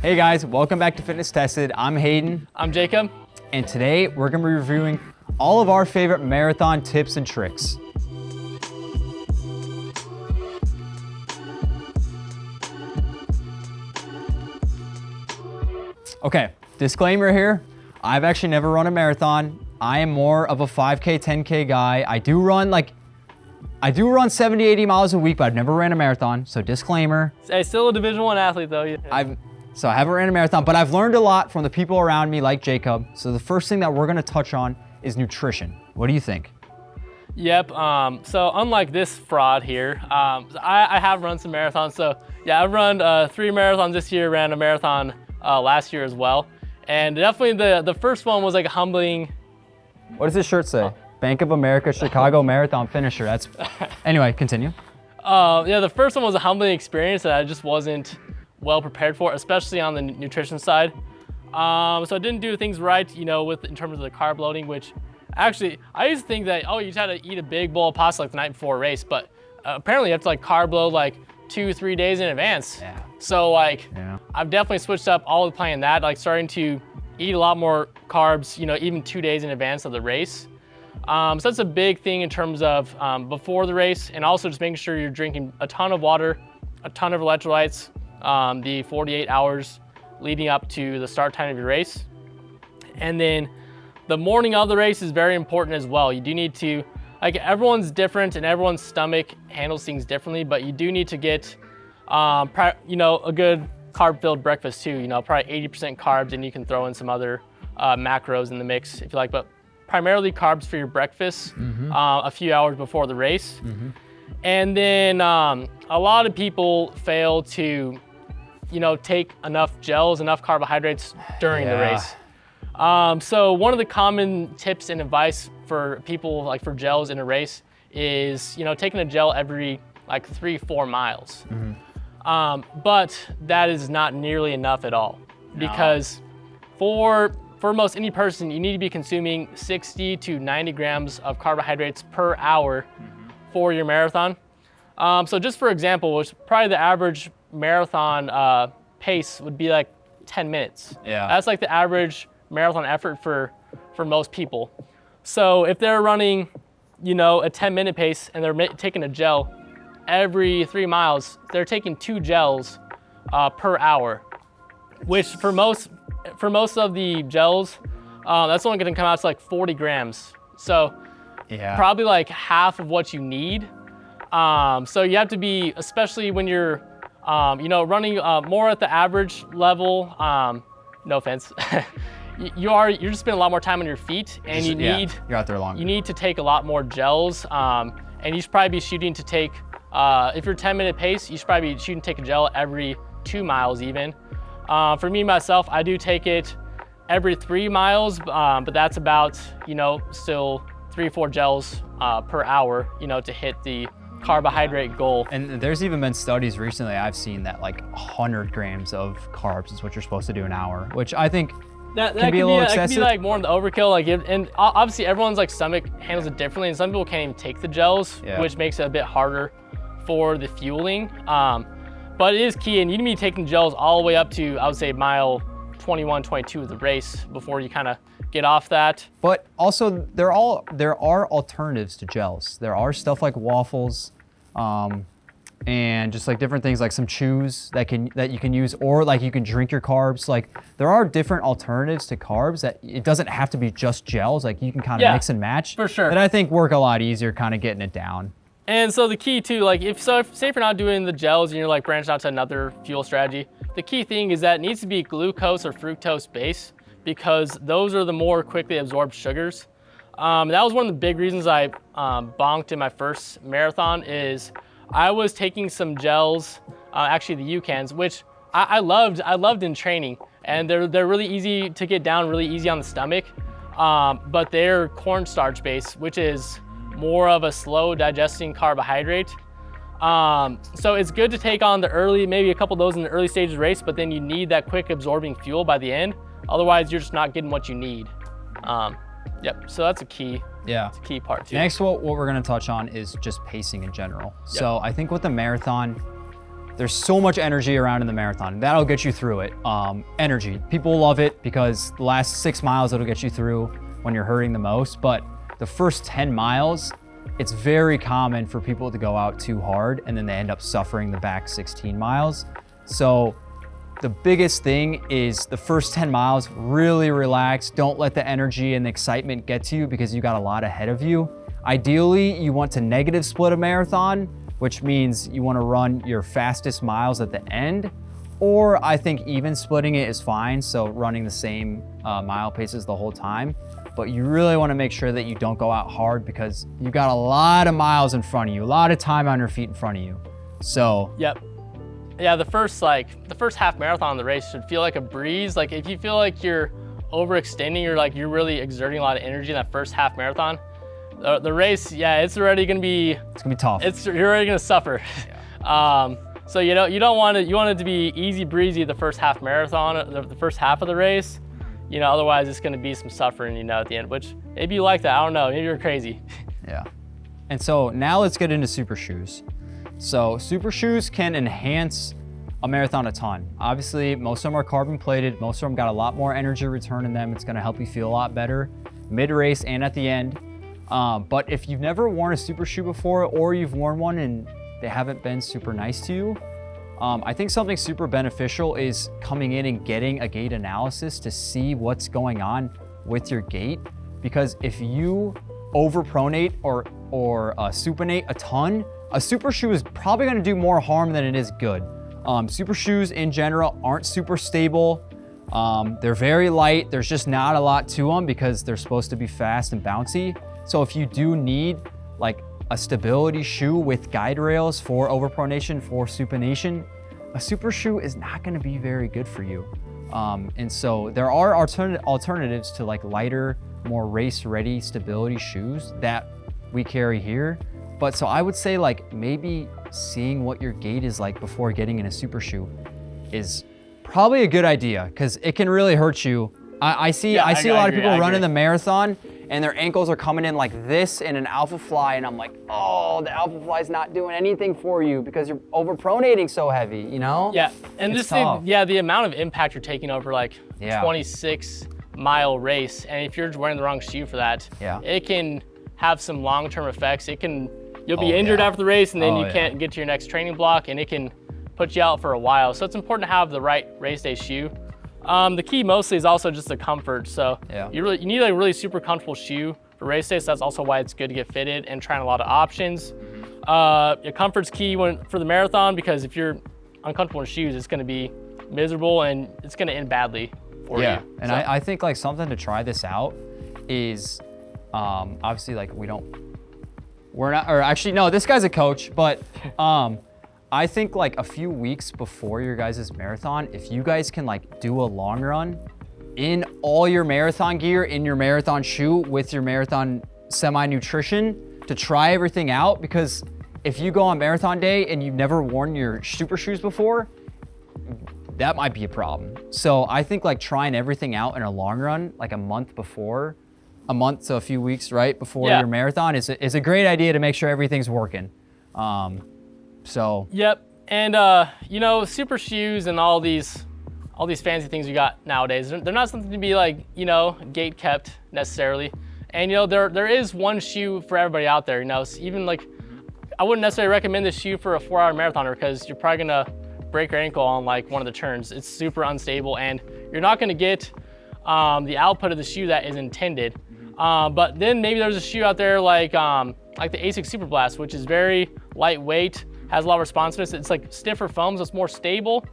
Hey guys, welcome back to Fitness Tested. I'm Hayden. I'm Jacob. And today we're gonna be reviewing all of our favorite marathon tips and tricks. Okay, disclaimer here. I've actually never run a marathon. I am more of a 5K, 10K guy. I do run 70, 80 miles a week, but I've never ran a marathon, so disclaimer. Hey, still a Division I athlete though. So I haven't ran a marathon, but I've learned a lot from the people around me like Jacob. So the first thing that we're gonna touch on is nutrition. What do you think? Yep, so unlike this fraud here, I have run some marathons. So yeah, I've run 3 marathons this year, ran a marathon last year as well. And definitely the first one was like a humbling. What does this shirt say? Bank of America Chicago Marathon finisher. That's, anyway, continue. Yeah, the first one was a humbling experience that I just wasn't well prepared for, especially on the nutrition side. So I didn't do things right, you know, in terms of the carb loading, which actually, I used to think that, oh, you just had to eat a big bowl of pasta like the night before a race, but apparently you have to like carb load like 2-3 days in advance. Yeah. So like, I've definitely switched up all the playing that, like starting to eat a lot more carbs, you know, even 2 days in advance of the race. So that's a big thing in terms of before the race, and also just making sure you're drinking a ton of water, a ton of electrolytes, the 48 hours leading up to the start time of your race. And then the morning of the race is very important as well. You do need to, like, everyone's different and everyone's stomach handles things differently, but you do need to get, you know, a good carb-filled breakfast too. You know, probably 80% carbs, and you can throw in some other macros in the mix if you like, but primarily carbs for your breakfast a few hours before the race. And then a lot of people fail to, you know, take enough gels, enough carbohydrates during the race. So one of the common tips and advice for people, like for gels in a race, is, you know, taking a gel every like 3-4 miles. But that is not nearly enough at all, because for most any person, you need to be consuming 60 to 90 grams of carbohydrates per hour for your marathon. So just for example, which probably the average marathon pace would be like 10 minutes. Yeah. That's like the average marathon effort for most people. So if they're running, you know, a 10-minute pace and they're taking a gel every 3 miles, they're taking 2 gels per hour, which for most of the gels, that's only gonna come out to like 40 grams. So probably like half of what you need. So you have to be, especially when you're, you know, running more at the average level, no offense, you're just spending a lot more time on your feet, and you're out there longer. You need to take a lot more gels, and you should probably be shooting to take, if you're 10-minute pace, you should probably be shooting to take a gel every 2 miles even. For me, myself, I do take it every 3 miles, but that's about, you know, still 3-4 gels per hour, you know, to hit the carbohydrate goal. And there's even been studies recently I've seen that like 100 grams of carbs is what you're supposed to do an hour, which I think that can be a little excessive. That could be like more of the overkill. Like, and obviously everyone's like stomach handles it differently, and some people can't even take the gels, which makes it a bit harder for the fueling. But it is key, and you need to be taking gels all the way up to, I would say, mile 21, 22 of the race before you kind of get off that. But also, there are alternatives to gels. There are stuff like waffles, and just like different things like some chews that you can use, or like you can drink your carbs. Like there are different alternatives to carbs that it doesn't have to be just gels. Like you can kind of mix and match. For sure. That I think work a lot easier, kind of getting it down. And so the key too, like if say if you're not doing the gels and you're like branching out to another fuel strategy, the key thing is that it needs to be glucose or fructose based, because those are the more quickly absorbed sugars. That was one of the big reasons I bonked in my first marathon. Is I was taking some gels, actually the UCANs, which I loved in training, and they're really easy to get down, really easy on the stomach, but they're cornstarch based, which is more of a slow digesting carbohydrate. So it's good to take on the early, maybe a couple of those in the early stages of the race, but then you need that quick absorbing fuel by the end. Otherwise, you're just not getting what you need. Yep, so that's a key. Yeah, it's a key part too. Next, what we're gonna touch on is just pacing in general. Yep. So I think with the marathon, there's so much energy around in the marathon. That'll get you through it. Energy. People love it because the last 6 miles it'll get you through when you're hurting the most. But the first 10 miles, it's very common for people to go out too hard and then they end up suffering the back 16 miles. So the biggest thing is the first 10 miles, really relax. Don't let the energy and the excitement get to you because you got a lot ahead of you. Ideally, you want to negative split a marathon, which means you want to run your fastest miles at the end, or I think even splitting it is fine, so running the same mile paces the whole time. But you really want to make sure that you don't go out hard because you've got a lot of miles in front of you, a lot of time on your feet in front of you. So yep. Yeah, the first half marathon of the race should feel like a breeze. Like if you feel like you're overextending, you're really exerting a lot of energy in that first half marathon, the race, yeah, it's already gonna be tough. You're already gonna suffer. Yeah. So you want it to be easy breezy the first half marathon, the first half of the race. Otherwise it's gonna be some suffering, at the end, which maybe you like that, I don't know, maybe you're crazy. Yeah. And so now let's get into super shoes. So super shoes can enhance a marathon a ton. Obviously, most of them are carbon plated. Most of them got a lot more energy return in them. It's gonna help you feel a lot better mid-race and at the end. But if you've never worn a super shoe before, or you've worn one and they haven't been super nice to you, I think something super beneficial is coming in and getting a gait analysis to see what's going on with your gait. Because if you overpronate or supinate a ton, a super shoe is probably gonna do more harm than it is good. Super shoes in general aren't super stable. They're very light. There's just not a lot to them because they're supposed to be fast and bouncy. So if you do need like a stability shoe with guide rails for overpronation, for supination, a super shoe is not gonna be very good for you. And so there are alternatives to like lighter, more race-ready stability shoes that we carry here. But so I would say like maybe seeing what your gait is like before getting in a super shoe is probably a good idea because it can really hurt you. I see a lot of people running the marathon and their ankles are coming in like this in an Alpha Fly, and I'm like, oh, the Alpha Fly's not doing anything for you because you're overpronating so heavy, Yeah, and the amount of impact you're taking over like 26-mile race, and if you're wearing the wrong shoe for that, it can have some long-term effects. You'll be injured after the race, and then you can't get to your next training block, and it can put you out for a while. So it's important to have the right race day shoe. The key mostly is also just the comfort. So you need a really super comfortable shoe for race day. So that's also why it's good to get fitted and trying a lot of options. Your comfort's key for the marathon, because if you're uncomfortable in shoes, it's going to be miserable and it's going to end badly for you. And so I think like something to try this out is obviously like this guy's a coach, but I think like a few weeks before your guys' marathon, if you guys can like do a long run in all your marathon gear, in your marathon shoe with your marathon semi-nutrition to try everything out, because if you go on marathon day and you've never worn your super shoes before, that might be a problem. So I think like trying everything out in a long run, like a month to a few weeks, right, before your marathon is a great idea to make sure everything's working. Yep, and super shoes and all these fancy things we got nowadays, they're not something to be like, gate kept necessarily. And there is one shoe for everybody out there. So even like, I wouldn't necessarily recommend this shoe for a 4-hour marathoner because you're probably gonna break your ankle on like one of the turns. It's super unstable and you're not gonna get the output of the shoe that is intended. But then maybe there's a shoe out there like the ASICS Super Blast, which is very lightweight, has a lot of responsiveness. It's like stiffer foam, so it's more stable.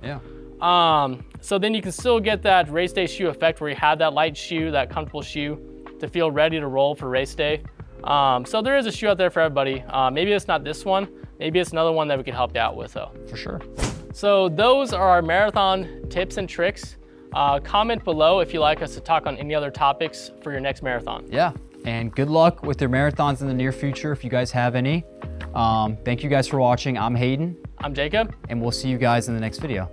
So then you can still get that race day shoe effect where you have that light shoe, that comfortable shoe to feel ready to roll for race day. So there is a shoe out there for everybody. Maybe it's not this one, maybe it's another one that we can help you out with though. For sure. So those are our marathon tips and tricks. Comment below if you'd like us to talk on any other topics for your next marathon. Yeah, and good luck with your marathons in the near future if you guys have any. Thank you guys for watching. I'm Hayden. I'm Jacob. And we'll see you guys in the next video.